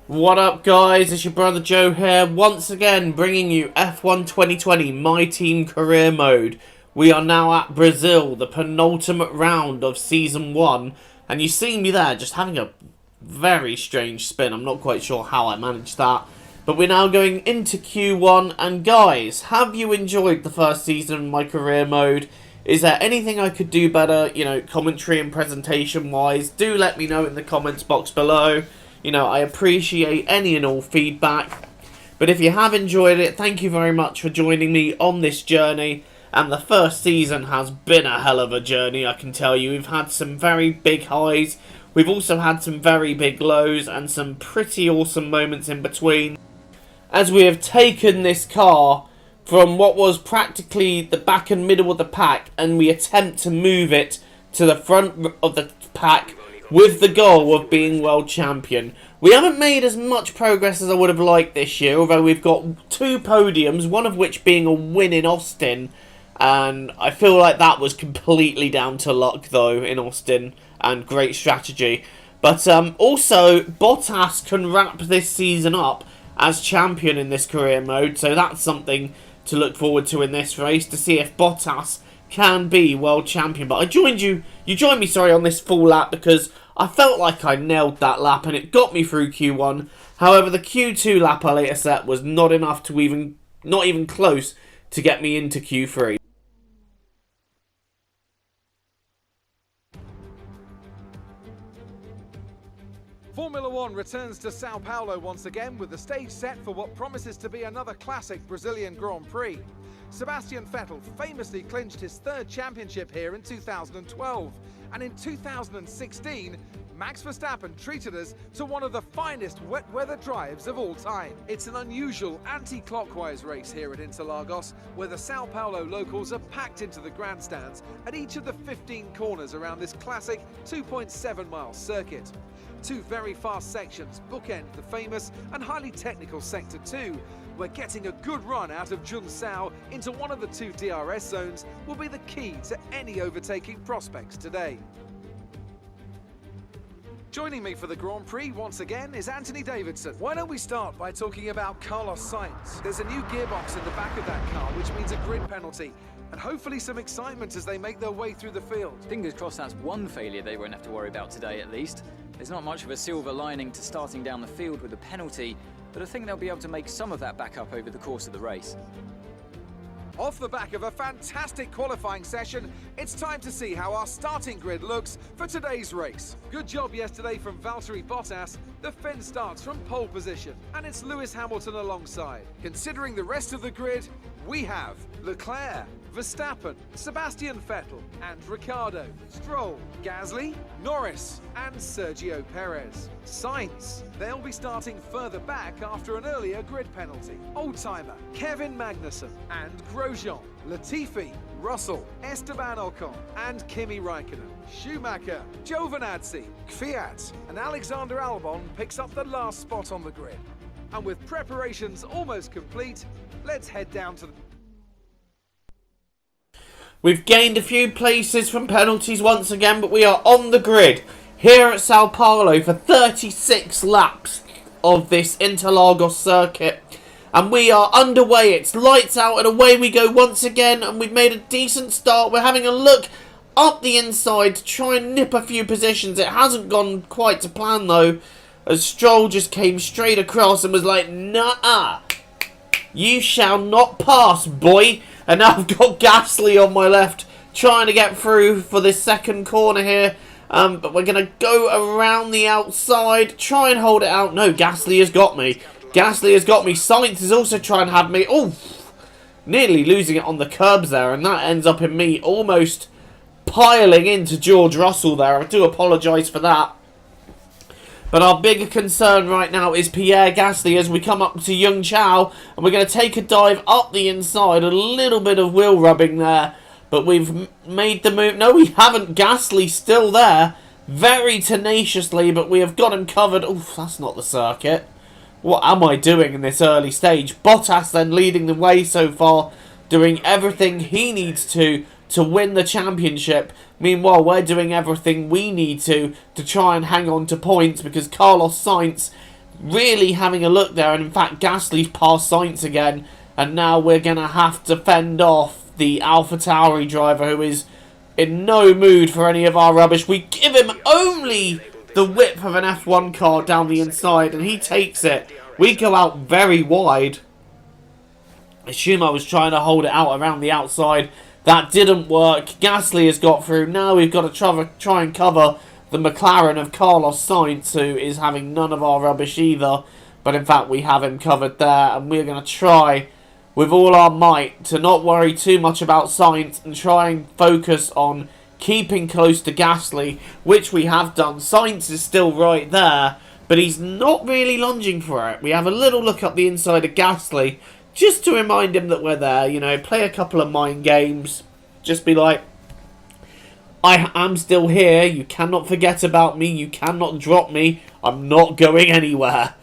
What up, guys? It's your brother Joe here, once again bringing you F1 2020 My Team Career Mode. We are now at Brazil, the penultimate round of Season 1, and you see me there just having a very strange spin. I'm not quite sure how I managed that, but we're now going into Q1, and guys, have you enjoyed the first season of My Career Mode? Is there anything I could do better, commentary and presentation-wise? Do let me know in the comments box below. I appreciate any and all feedback. But if you have enjoyed it, thank you very much for joining me on this journey. And the first season has been a hell of a journey, I can tell you. We've had some very big highs. We've also had some very big lows and some pretty awesome moments in between, as we have taken this car from what was practically the back and middle of the pack, and we attempt to move it to the front of the pack with the goal of being world champion. We haven't made as much progress as I would have liked this year, although we've got 2 podiums, one of which being a win in Austin, and I feel like that was completely down to luck though in Austin, and great strategy. But also, Bottas can wrap this season up as champion in this career mode, so that's something to look forward to in this race, to see if Bottas can be world champion. But you joined me, on this full lap because I felt like I nailed that lap and it got me through Q1. However, the Q2 lap I later set was not enough to not even close to get me into Q3. Formula One returns to Sao Paulo once again with the stage set for what promises to be another classic Brazilian Grand Prix. Sebastian Vettel famously clinched his 3rd championship here in 2012, and in 2016, Max Verstappen treated us to one of the finest wet weather drives of all time. It's an unusual anti-clockwise race here at Interlagos, where the Sao Paulo locals are packed into the grandstands at each of the 15 corners around this classic 2.7-mile circuit. 2 very fast sections bookend the famous and highly technical Sector 2, where getting a good run out of Junção into one of the 2 DRS zones will be the key to any overtaking prospects today. Joining me for the Grand Prix once again is Anthony Davidson. Why don't we start by talking about Carlos Sainz? There's a new gearbox in the back of that car, which means a grid penalty, and hopefully some excitement as they make their way through the field. Fingers crossed that's one failure they won't have to worry about today at least. There's not much of a silver lining to starting down the field with a penalty, but I think they'll be able to make some of that back up over the course of the race. Off the back of a fantastic qualifying session, it's time to see how our starting grid looks for today's race. Good job yesterday from Valtteri Bottas. The Finn starts from pole position, and it's Lewis Hamilton alongside. Considering the rest of the grid, we have Leclerc, Verstappen, Sebastian Vettel and Ricciardo, Stroll, Gasly, Norris and Sergio Perez. Sainz, they'll be starting further back after an earlier grid penalty. Oldtimer, Kevin Magnussen and Grosjean, Latifi, Russell, Esteban Ocon and Kimi Raikkonen. Schumacher, Giovinazzi, Kvyat and Alexander Albon picks up the last spot on the grid. And with preparations almost complete, let's head down to the... We've gained a few places from penalties once again, but we are on the grid here at Sao Paulo for 36 laps of this Interlagos circuit. And we are underway. It's lights out and away we go once again, and we've made a decent start. We're having a look up the inside to try and nip a few positions. It hasn't gone quite to plan though, as Stroll just came straight across and was like, "Nah, you shall not pass, boy." And now I've got Gasly on my left, trying to get through for this second corner here. But we're going to go around the outside, try and hold it out. No, Gasly has got me. Gasly has got me. Sainz is also trying to have me. Oh, nearly losing it on the curbs there. And that ends up in me almost piling into George Russell there. I do apologise for that. But our bigger concern right now is Pierre Gasly as we come up to Yung Chao. And we're going to take a dive up the inside. A little bit of wheel rubbing there. But we've made the move. No, we haven't. Gasly still there. Very tenaciously. But we have got him covered. Oof, that's not the circuit. What am I doing in this early stage? Bottas then leading the way so far. Doing everything he needs to win the championship. Meanwhile, we're doing everything we need to try and hang on to points because Carlos Sainz really having a look there, and in fact Gasly's past Sainz again, and now we're going to have to fend off the AlphaTauri driver, who is in no mood for any of our rubbish. We give him only the width of an F1 car down the inside, and he takes it. We go out very wide. Schumacher was trying to hold it out around the outside. That didn't work. Gasly has got through. Now we've got to try and cover the McLaren of Carlos Sainz, who is having none of our rubbish either. But in fact, we have him covered there, and we're going to try with all our might to not worry too much about Sainz and try and focus on keeping close to Gasly, which we have done. Sainz is still right there, but he's not really lunging for it. We have a little look up the inside of Gasly, just to remind him that we're there, you know, play a couple of mind games. Just be like, I am still here, you cannot forget about me, you cannot drop me, I'm not going anywhere.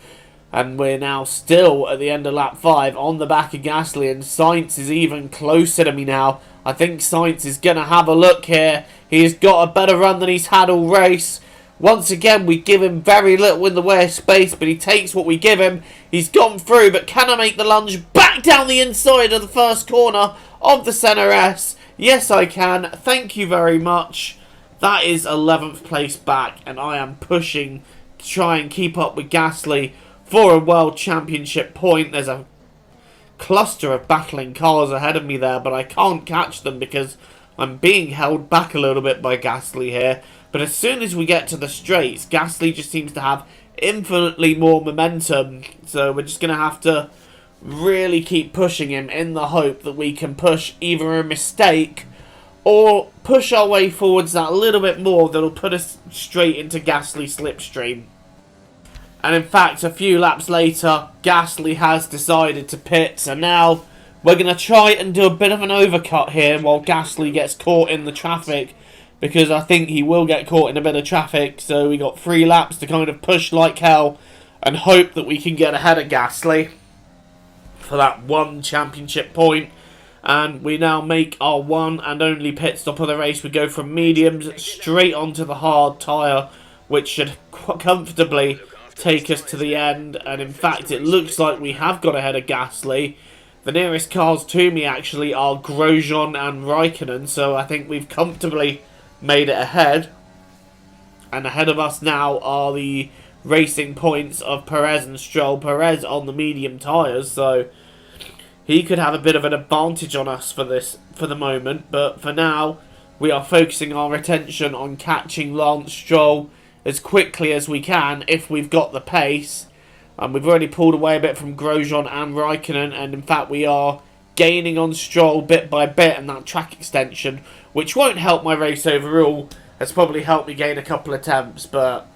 And we're now still at the end of lap 5 on the back of Gasly, and Sainz is even closer to me now. I think Sainz is going to have a look here. He's got a better run than he's had all race. Once again, we give him very little in the way of space, but he takes what we give him. He's gone through, but can I make the lunge back down the inside of the first corner of the Senna S? Yes, I can. Thank you very much. That is 11th place back, and I am pushing to try and keep up with Gasly for a World Championship point. There's a cluster of battling cars ahead of me there, but I can't catch them because I'm being held back a little bit by Gasly here. But as soon as we get to the straights, Gasly just seems to have infinitely more momentum. So we're just going to have to really keep pushing him in the hope that we can push either a mistake or push our way forwards that little bit more that'll put us straight into Gasly slipstream. And in fact, a few laps later, Gasly has decided to pit. So now we're going to try and do a bit of an overcut here while Gasly gets caught in the traffic, because I think he will get caught in a bit of traffic. So we got 3 laps to kind of push like hell and hope that we can get ahead of Gasly for that 1 championship point. And we now make our 1 and only pit stop of the race. We go from mediums straight onto the hard tyre, which should comfortably take us to the end. And in fact, it looks like we have got ahead of Gasly. The nearest cars to me actually are Grosjean and Raikkonen, so I think we've comfortably made it ahead. And ahead of us now are the racing points of Perez and Stroll. Perez on the medium tyres, so he could have a bit of an advantage on us for the moment. But for now, we are focusing our attention on catching Lance Stroll as quickly as we can if we've got the pace. And we've already pulled away a bit from Grosjean and Raikkonen, and in fact we are gaining on Stroll bit by bit, and that track extension, which won't help my race overall, has probably helped me gain a couple of attempts, but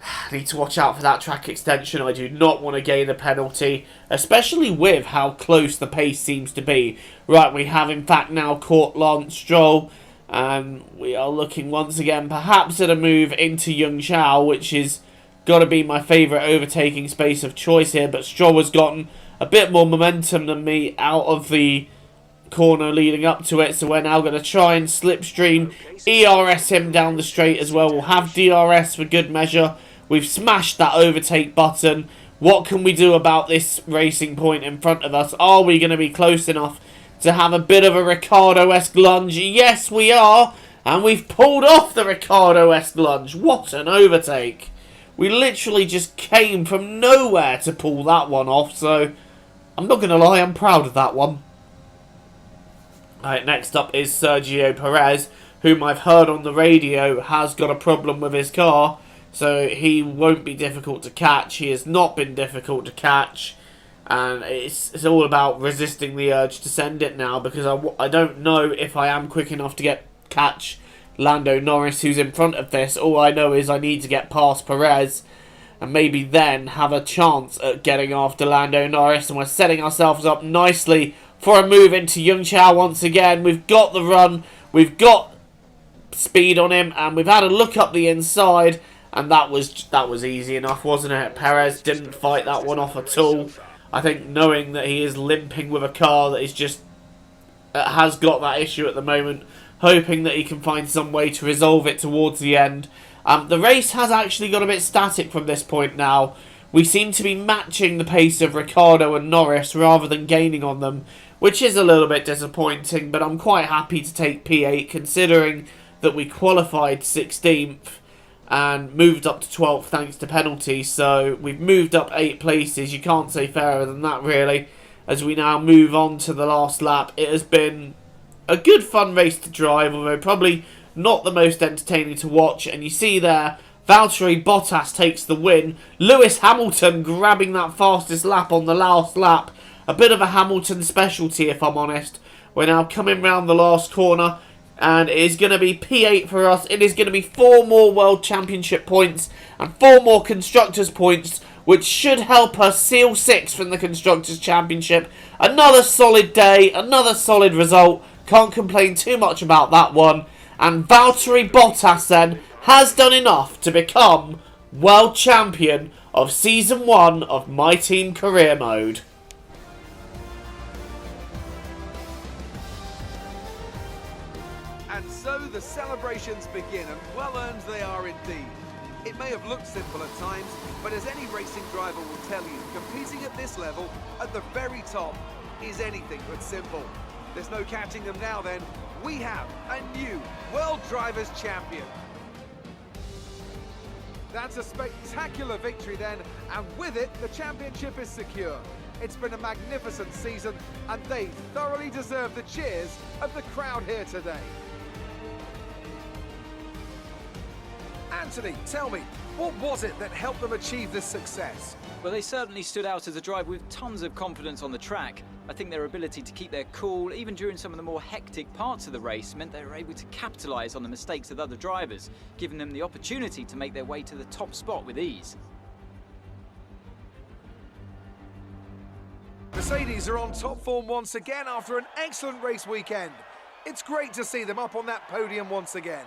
I need to watch out for that track extension. I do not want to gain a penalty, especially with how close the pace seems to be. Right, we have in fact now caught Lance Stroll, and we are looking once again perhaps at a move into Yung Chao, which is got to be my favourite overtaking space of choice here. But Stroll has gotten a bit more momentum than me out of the corner leading up to it, so we're now going to try and slipstream, ERS him down the straight as well. We'll have DRS for good measure. We've smashed that overtake button. What can we do about this racing point in front of us? Are we going to be close enough to have a bit of a Ricciardo-esque lunge? Yes, we are. And we've pulled off the Ricciardo-esque lunge. What an overtake. We literally just came from nowhere to pull that one off. So, I'm not going to lie, I'm proud of that one. Alright, next up is Sergio Perez, whom I've heard on the radio has got a problem with his car. So he won't be difficult to catch. He has not been difficult to catch. And it's all about resisting the urge to send it now, because I don't know if I am quick enough to catch Lando Norris, who's in front of this. All I know is I need to get past Perez and maybe then have a chance at getting after Lando Norris. And we're setting ourselves up nicely for a move into Yung Chao once again. We've got the run, we've got speed on him, and we've had a look up the inside. And that was easy enough, wasn't it? Perez didn't fight that one off at all. I think knowing that he is limping with a car that is just has got that issue at the moment, hoping that he can find some way to resolve it towards the end The race has actually got a bit static from this point now. We seem to be matching the pace of Ricciardo and Norris rather than gaining on them, which is a little bit disappointing, but I'm quite happy to take P8 considering that we qualified 16th and moved up to 12th thanks to penalties. So we've moved up 8 places. You can't say fairer than that, really, as we now move on to the last lap. It has been a good fun race to drive, although probably not the most entertaining to watch. And you see there, Valtteri Bottas takes the win. Lewis Hamilton grabbing that fastest lap on the last lap. A bit of a Hamilton specialty, if I'm honest. We're now coming round the last corner, and it is going to be P8 for us. It is going to be 4 more World Championship points and 4 more Constructors points, which should help us seal 6th from the Constructors Championship. Another solid day, another solid result. Can't complain too much about that one. And Valtteri Bottas then has done enough to become World Champion of Season 1 of My Team Career Mode. And so the celebrations begin, and well earned they are indeed. It may have looked simple at times, but as any racing driver will tell you, competing at this level, at the very top, is anything but simple. There's no catching them now then. We have a new World Drivers' Champion. That's a spectacular victory then, and with it, the championship is secure. It's been a magnificent season, and they thoroughly deserve the cheers of the crowd here today. Anthony, tell me, what was it that helped them achieve this success? Well, they certainly stood out as a drive with tons of confidence on the track. I think their ability to keep their cool, even during some of the more hectic parts of the race, meant they were able to capitalise on the mistakes of other drivers, giving them the opportunity to make their way to the top spot with ease. Mercedes are on top form once again after an excellent race weekend. It's great to see them up on that podium once again.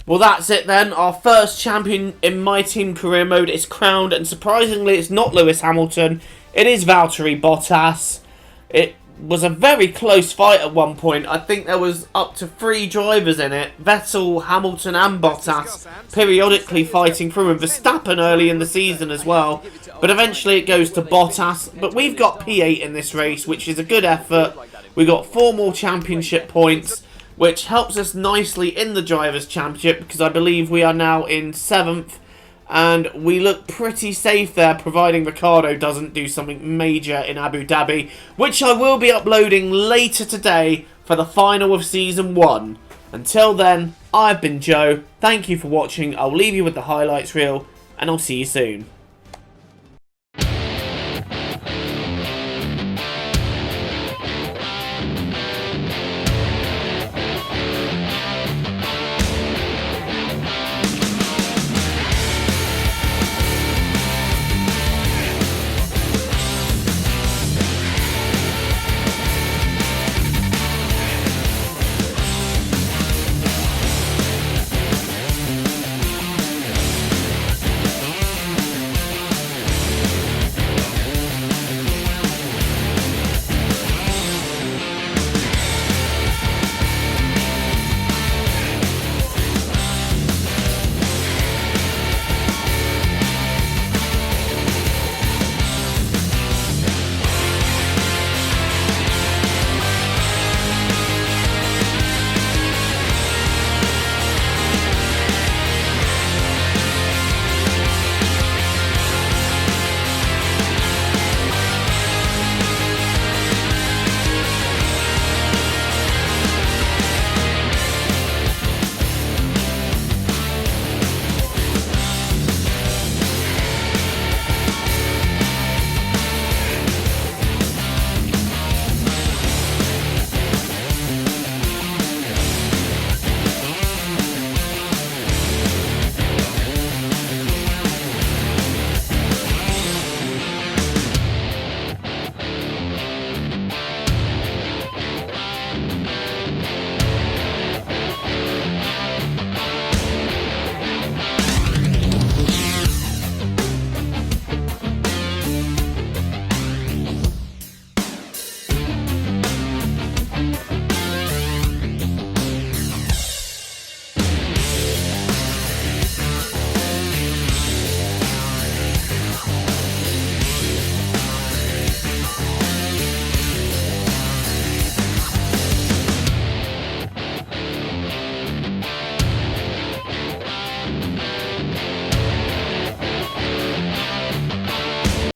Well, that's it then. Our first champion in My Team Career Mode is crowned, and surprisingly it's not Lewis Hamilton, it is Valtteri Bottas. It was a very close fight at one point. I think there was up to 3 drivers in it. Vettel, Hamilton and Bottas periodically fighting through, and Verstappen early in the season as well. But eventually it goes to Bottas. But we've got P8 in this race, which is a good effort. We got 4 more championship points, which helps us nicely in the Drivers' Championship, because I believe we are now in 7th, and we look pretty safe there, providing Ricciardo doesn't do something major in Abu Dhabi, which I will be uploading later today for the final of Season 1. Until then, I've been Joe, thank you for watching, I'll leave you with the highlights reel, and I'll see you soon.